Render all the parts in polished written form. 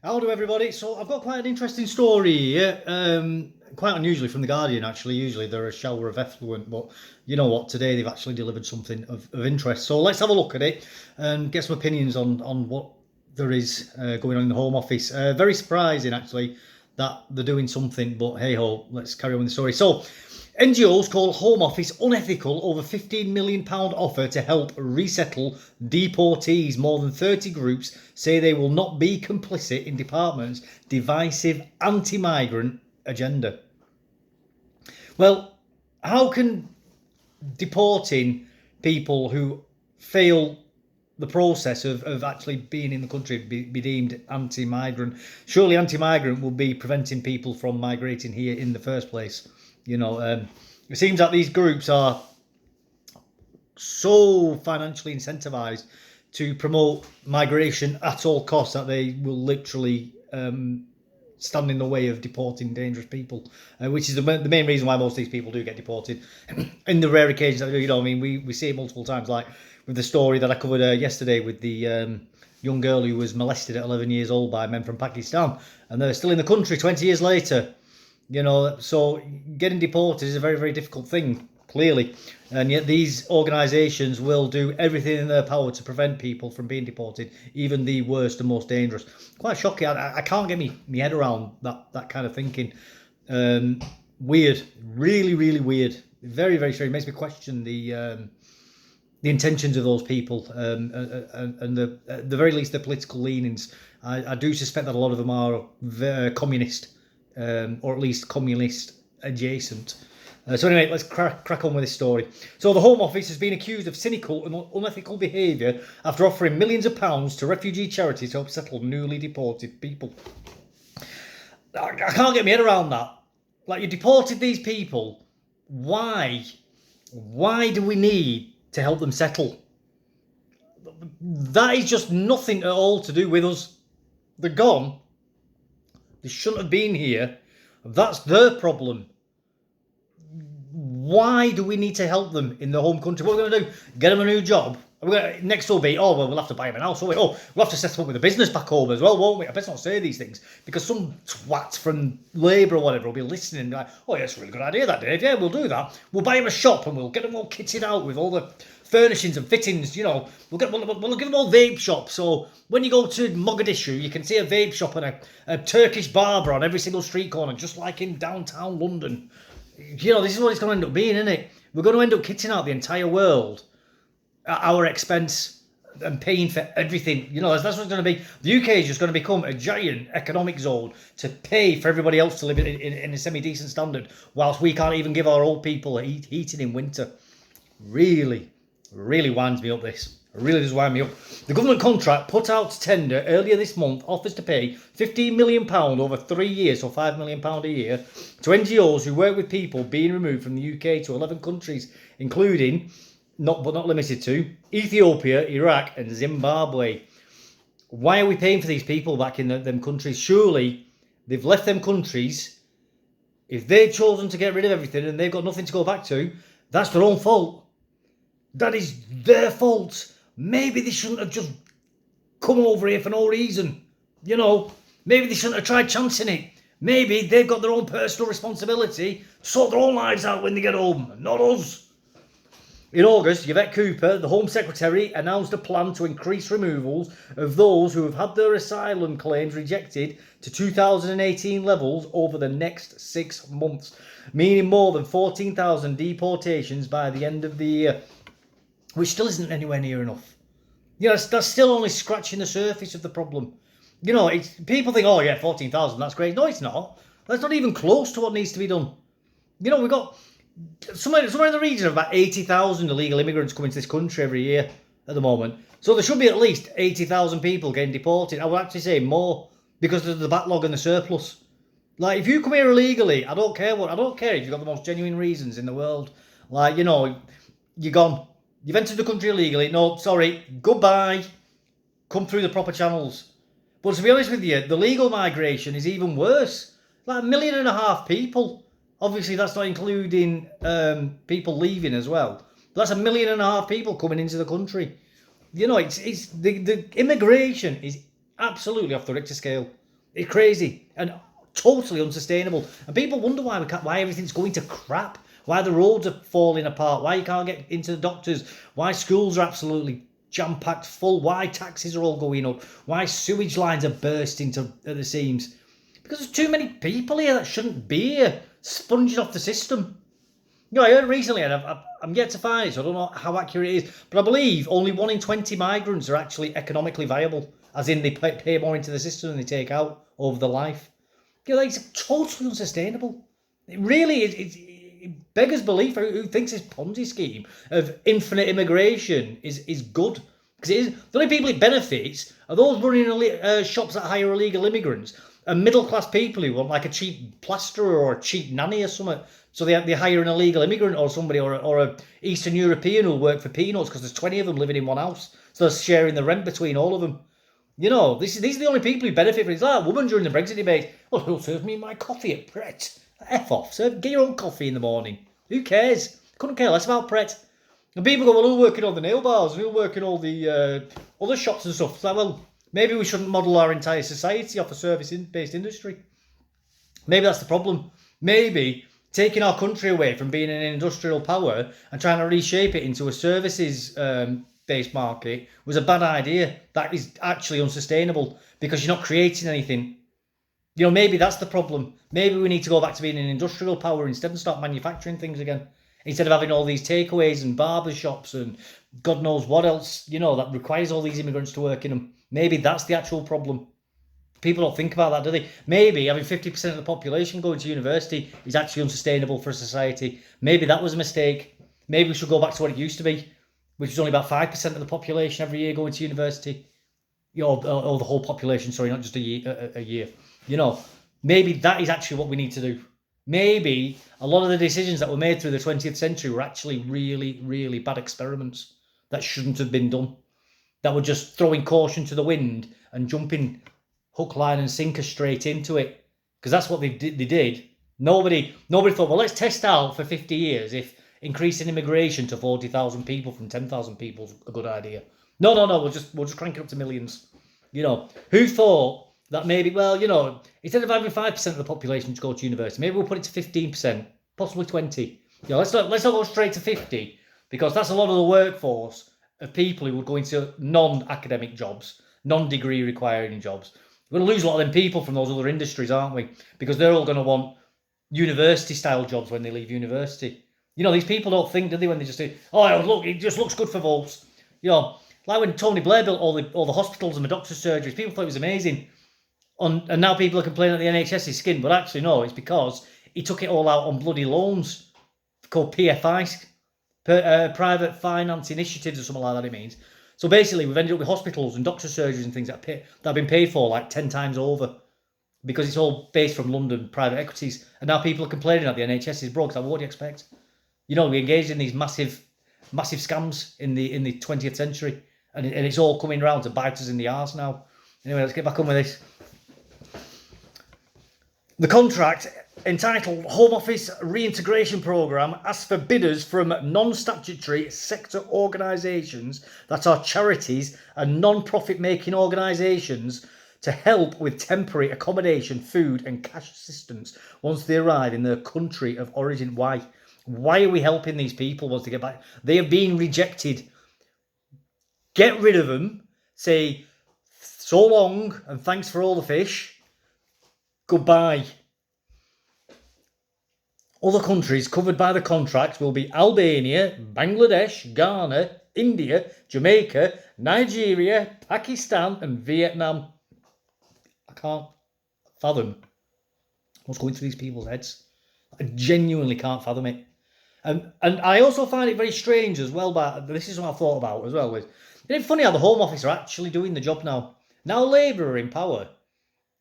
How do everybody? So I've got quite an interesting story here. Quite unusually from the Guardian, actually. Usually they're a shower of effluent, but you know what? Today they've actually delivered something of interest. So let's have a look at it and get some opinions on what there is going on in the Home Office. Very surprising, actually, that they're doing something. But hey ho, let's carry on with the story. So NGOs call Home Office unethical over £15 million offer to help resettle deportees. More than 30 groups say they will not be complicit in department's divisive anti-migrant agenda. Well, how can deporting people who fail the process of actually being in the country be deemed anti-migrant? Surely anti-migrant will be preventing people from migrating here in the first place. It seems that these groups are so financially incentivized to promote migration at all costs that they will literally stand in the way of deporting dangerous people, which is the main reason why most of these people do get deported. In the rare occasions that do, we see it multiple times, like with the story that I covered yesterday with the young girl who was molested at 11 years old by men from Pakistan, and they're still in the country 20 years later. So getting deported is a very, very difficult thing, clearly. And yet these organisations will do everything in their power to prevent people from being deported, even the worst and most dangerous. Quite shocking. I can't get me head around that kind of thinking. Weird. Really, really weird. Very, very strange. It makes me question the intentions of those people, and at the very least, their political leanings. I do suspect that a lot of them are communist, or at least communist adjacent. So anyway, let's crack on with this story. So the Home Office has been accused of cynical and unethical behaviour after offering millions of pounds to refugee charities to help settle newly deported people. I can't get my head around that. Like, you deported these people. Why? Why do we need to help them settle? That is just nothing at all to do with us. They're gone. They shouldn't have been here. That's their problem. Why do we need to help them in their home country? What are we going to do? Get them a new job? Next will be, we'll have to buy them an house, won't we? We'll have to set them up with a business back home as well, won't we? I best not say these things, because some twat from Labour or whatever will be listening and be like, yeah, it's a really good idea, that, Dave. Yeah, we'll do that. We'll buy them a shop and we'll get them all kitted out with all the furnishings and fittings, we'll give them all vape shops. So when you go to Mogadishu, you can see a vape shop and a Turkish barber on every single street corner, just like in downtown London. This is what it's going to end up being, isn't it? We're going to end up kitting out the entire world at our expense and paying for everything. That's what it's going to be. The UK is just going to become a giant economic zone to pay for everybody else to live in a semi-decent standard, whilst we can't even give our old people heating in winter. Really, really winds me up, this. It really does wind me up. The government contract put out to tender earlier this month offers to pay £15 million over 3 years, so £5 million a year, to NGOs who work with people being removed from the UK to 11 countries, including, not limited to, Ethiopia, Iraq and Zimbabwe. Why are we paying for these people back in them countries? Surely they've left them countries. If they've chosen to get rid of everything and they've got nothing to go back to, that's their own fault. That is their fault. Maybe they shouldn't have just come over here for no reason. Maybe they shouldn't have tried chancing it. Maybe they've got their own personal responsibility to sort their own lives out when they get home, not us. In August, Yvette Cooper, the Home Secretary, announced a plan to increase removals of those who have had their asylum claims rejected to 2018 levels over the next 6 months, meaning more than 14,000 deportations by the end of the year, which still isn't anywhere near enough. That's still only scratching the surface of the problem. People think, 14,000, that's great. No, it's not. That's not even close to what needs to be done. We've got somewhere in the region of about 80,000 illegal immigrants coming to this country every year at the moment. So there should be at least 80,000 people getting deported. I would actually say more, because of the backlog and the surplus. Like, if you come here illegally, I don't care if you've got the most genuine reasons in the world. Like, you're gone. You've entered the country illegally. No, sorry, goodbye. Come through the proper channels. But to be honest with you, the legal migration is even worse. Like 1.5 million people. Obviously, that's not including people leaving as well. That's 1.5 million people coming into the country. The immigration is absolutely off the Richter scale. It's crazy and totally unsustainable. And people wonder why why everything's going to crap, why the roads are falling apart, why you can't get into the doctors, why schools are absolutely jam-packed full, why taxes are all going up, why sewage lines are bursting at the seams. Because there's too many people here that shouldn't be here, sponging off the system. I heard recently, and I'm yet to find it, so I don't know how accurate it is, but I believe only 1 in 20 migrants are actually economically viable, as in they pay more into the system than they take out over their life. It's totally unsustainable. It really is. It beggars belief. Who thinks this Ponzi scheme of infinite immigration is good? Because it is. The only people it benefits are those running shops that hire illegal immigrants and middle class people who want like a cheap plasterer or a cheap nanny or something. So they hire an illegal immigrant or somebody or a Eastern European who'll work for peanuts because there's 20 of them living in one house. So they're sharing the rent between all of them. These are the only people who benefit from it. It's like that woman during the Brexit debate. Well, who'll serve me my coffee at Pret? F off. Get your own coffee in the morning. Who cares? Couldn't care less about Pret. And people go, well, who'll work in all the nail bars? Who'll work in all the other shops and stuff? It's like, well, maybe we shouldn't model our entire society off a service-based industry. Maybe that's the problem. Maybe taking our country away from being an industrial power and trying to reshape it into a services-based market was a bad idea. That is actually unsustainable because you're not creating anything. Maybe that's the problem. Maybe we need to go back to being an industrial power instead and start manufacturing things again. Instead of having all these takeaways and barber shops and God knows what else, that requires all these immigrants to work in them. Maybe that's the actual problem. People don't think about that, do they? Maybe having 50% of the population going to university is actually unsustainable for a society. Maybe that was a mistake. Maybe we should go back to what it used to be, which is only about 5% of the population every year going to university. Or the whole population, sorry, not just a year. Maybe that is actually what we need to do. Maybe a lot of the decisions that were made through the 20th century were actually really, really bad experiments that shouldn't have been done. That were just throwing caution to the wind and jumping hook, line and sinker straight into it. Because that's what they did. Nobody thought, well, let's test out for 50 years if increasing immigration to 40,000 people from 10,000 people is a good idea. No, we'll just crank it up to millions. Who thought that maybe, instead of having 5% of the population to go to university, maybe we'll put it to 15%, possibly 20. Let's not go straight to 50 because that's a lot of the workforce of people who would go into non-academic jobs, non-degree requiring jobs. We're going to lose a lot of them people from those other industries, aren't we? Because they're all going to want university-style jobs when they leave university. These people don't think, do they, when they just say, oh, look, it just looks good for votes. Like when Tony Blair built all the hospitals and the doctor's surgeries, people thought it was amazing. And now people are complaining that the NHS is skinned, but actually no, it's because he took it all out on bloody loans called PFIs, private finance initiatives or something like that it means. So basically we've ended up with hospitals and doctor's surgeries and things that have been paid for like 10 times over because it's all based from London private equities. And now people are complaining that the NHS is broke. So what do you expect? We engaged in these massive scams in the 20th century and it's all coming around to bite us in the arse now. Anyway, let's get back on with this. The contract, entitled Home Office Reintegration Programme, asks for bidders from non-statutory sector organisations that are charities and non-profit making organisations to help with temporary accommodation, food and cash assistance once they arrive in their country of origin. Why? Why are we helping these people once they get back? They are being rejected. Get rid of them. Say, so long and thanks for all the fish. Goodbye. Other countries covered by the contract will be Albania, Bangladesh, Ghana, India, Jamaica, Nigeria, Pakistan and Vietnam. I can't fathom what's going through these people's heads. I genuinely can't fathom it. And I also find it very strange as well, but this is what I thought about as well. Isn't it funny how the Home Office are actually doing the job now? Now Labour are in power.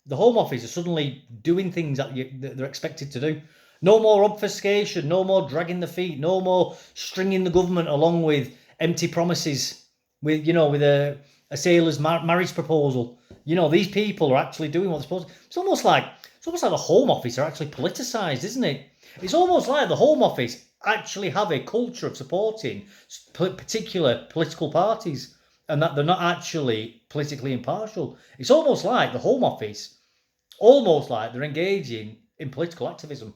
The Home Office are suddenly doing things that they're expected to do. No more obfuscation, no more dragging the feet, no more stringing the government along with empty promises, with a sailor's marriage proposal. These people are actually doing what they're supposed to. It's almost like the Home Office are actually politicised, isn't it? It's almost like the Home Office actually have a culture of supporting particular political parties and that they're not actually politically impartial. It's almost like the Home Office almost like they're engaging in political activism.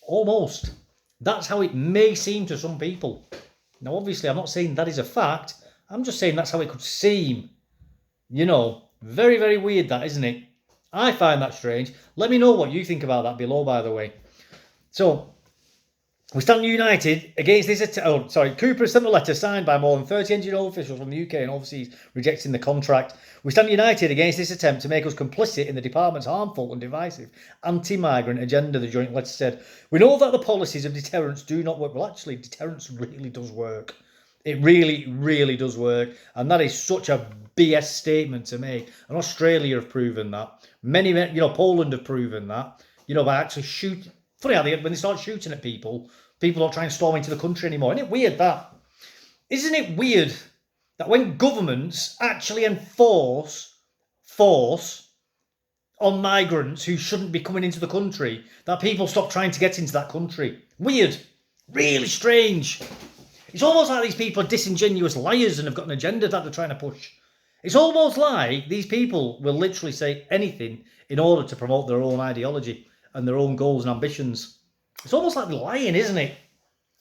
Almost. That's how it may seem to some people. Now, obviously, I'm not saying that is a fact. I'm just saying that's how it could seem. Very, very weird that, isn't it? I find that strange. Let me know what you think about that below, by the way. So, we stand united against this Cooper sent a letter signed by more than 30 NGO officials from the UK and overseas rejecting the contract. We stand united against this attempt to make us complicit in the department's harmful and divisive anti-migrant agenda, the joint letter said. We know that the policies of deterrence do not work. Well, actually, deterrence really does work. It really, really does work. And that is such a BS statement to make. And Australia have proven that. Many, Poland have proven that, by actually shooting. Funny how when they start shooting at people don't try and storm into the country anymore. Isn't it weird that? Isn't it weird that when governments actually enforce force on migrants who shouldn't be coming into the country, that people stop trying to get into that country? Weird. Really strange. It's almost like these people are disingenuous liars and have got an agenda that they're trying to push. It's almost like these people will literally say anything in order to promote their own ideology and their own goals and ambitions. It's almost like they're lying, isn't it?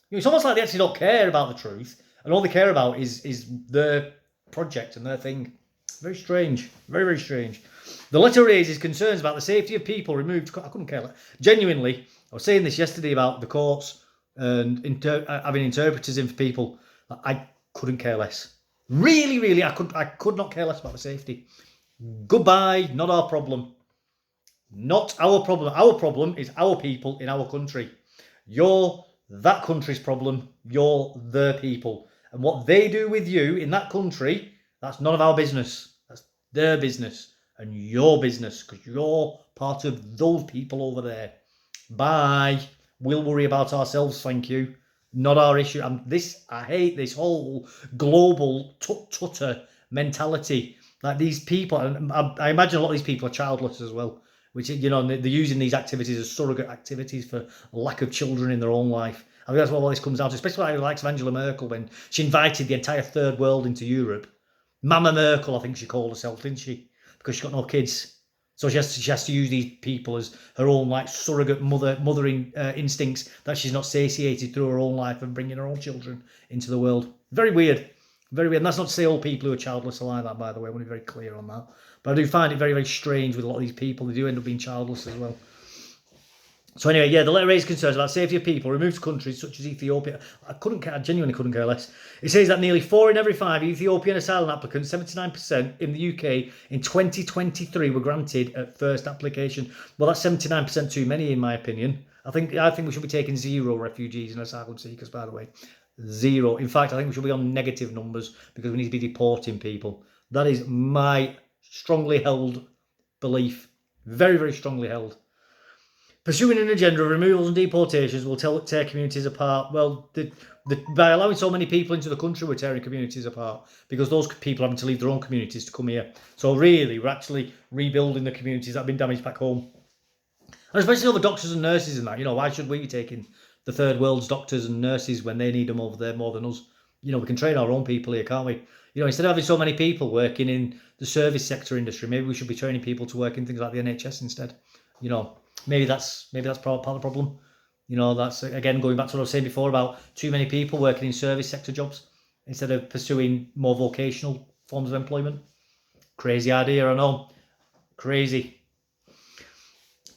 It's almost like they actually don't care about the truth, and all they care about is their project and their thing. Very strange. Very, very strange. The letter raises concerns about the safety of people removed. I couldn't care less. Genuinely, I was saying this yesterday about the courts and having interpreters in for people. I couldn't care less. Really, really, I could not care less about the safety. Goodbye, not our problem. Not our problem. Our problem is our people in our country. You're that country's problem. You're their people. And what they do with you in that country, that's none of our business. That's their business and your business, because you're part of those people over there. Bye. We'll worry about ourselves, thank you. Not our issue. I hate this whole global tut-tutter mentality. Like these people, and I imagine a lot of these people are childless as well. Which, they're using these activities as surrogate activities for lack of children in their own life. I think that's what all this comes down to, especially like the likes of Angela Merkel when she invited the entire third world into Europe. Mama Merkel, I think she called herself, didn't she? Because she's got no kids. So she has to use these people as her own surrogate mothering instincts that she's not satiated through her own life and bringing her own children into the world. Very weird. Very weird. And that's not to say all people who are childless are like that, by the way. I want to be very clear on that. But I do find it very, very strange with a lot of these people. They do end up being childless as well. So anyway, the letter raises concerns about safety of people removed to countries such as Ethiopia. I genuinely couldn't care less. It says that nearly 4 in every 5 Ethiopian asylum applicants, 79% in the UK in 2023, were granted at first application. Well, that's 79% too many, in my opinion. I think we should be taking 0 refugees and asylum seekers, by the way. 0. In fact, I think we should be on negative numbers because we need to be deporting people. That is my strongly held belief. Very, very strongly held. Pursuing an agenda of removals and deportations will tear communities apart. Well, by allowing so many people into the country, we're tearing communities apart because those people are having to leave their own communities to come here. So really, we're actually rebuilding the communities that have been damaged back home. And especially all the doctors and nurses and that. Why should we be taking the third world's doctors and nurses when they need them over there more than us? We can train our own people here, can't we? Instead of having so many people working in the service sector industry, maybe we should be training people to work in things like the NHS instead. Maybe that's part of the problem. That's again going back to what I was saying before about too many people working in service sector jobs instead of pursuing more vocational forms of employment. Crazy idea, I know. Crazy.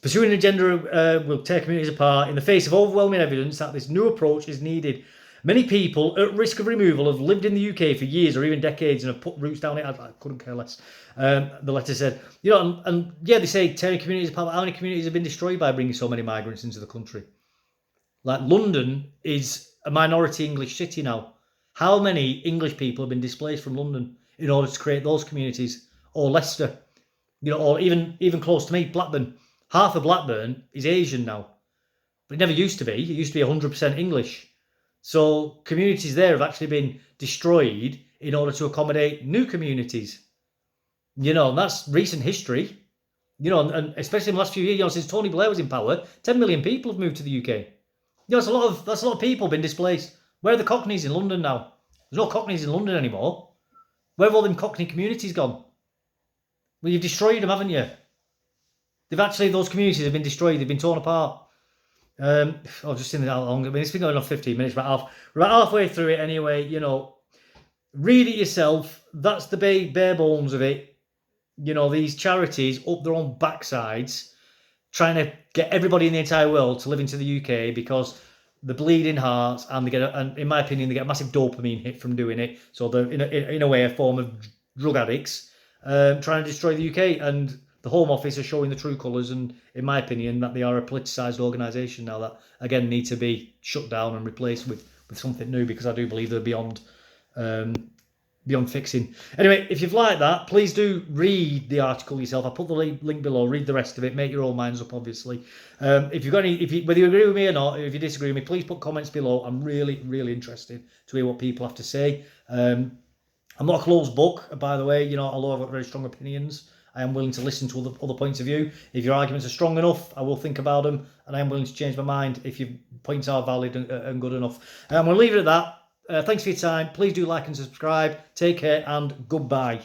Pursuing an agenda will tear communities apart in the face of overwhelming evidence that this new approach is needed. Many people at risk of removal have lived in the UK for years or even decades and have put roots down it. I couldn't care less. The letter said, they say tearing communities apart. How many communities have been destroyed by bringing so many migrants into the country? Like London is a minority English city now. How many English people have been displaced from London in order to create those communities? Or Leicester, or even close to me, Blackburn. Half of Blackburn is Asian now, but it never used to be. It used to be 100% English. So communities there have actually been destroyed in order to accommodate new communities. And that's recent history. And especially in the last few years, since Tony Blair was in power, 10 million people have moved to the UK. That's a lot of people been displaced. Where are the Cockneys in London now? There's no Cockneys in London anymore. Where have all them Cockney communities gone? Well, you've destroyed them, haven't you? those communities have been destroyed. They've been torn apart. I've just seen it how long. I mean, it's been going on 15 minutes, about halfway through it anyway. You know, read it yourself. That's the bare bones of it. You know, these charities up their own backsides, trying to get everybody in the entire world to live into the UK because they're bleeding hearts, and and in my opinion, they get a massive dopamine hit from doing it. So they're in a way a form of drug addicts, trying to destroy the UK. And the Home Office are showing the true colours, and in my opinion, that they are a politicised organisation now that again need to be shut down and replaced with something new, because I do believe they're beyond fixing. Anyway, if you've liked that, please do read the article yourself. I'll put the link below. Read the rest of it. Make your own minds up, obviously. If you've got whether you agree with me or not, if you disagree with me, please put comments below. I'm really, really interested to hear what people have to say. I'm not a closed book, by the way. You know, although I've got very strong opinions, I am willing to listen to other points of view. If your arguments are strong enough, I will think about them, and I am willing to change my mind if your points are valid and good enough. I'm going to leave it at that. Thanks for your time. Please do like and subscribe. Take care, and goodbye.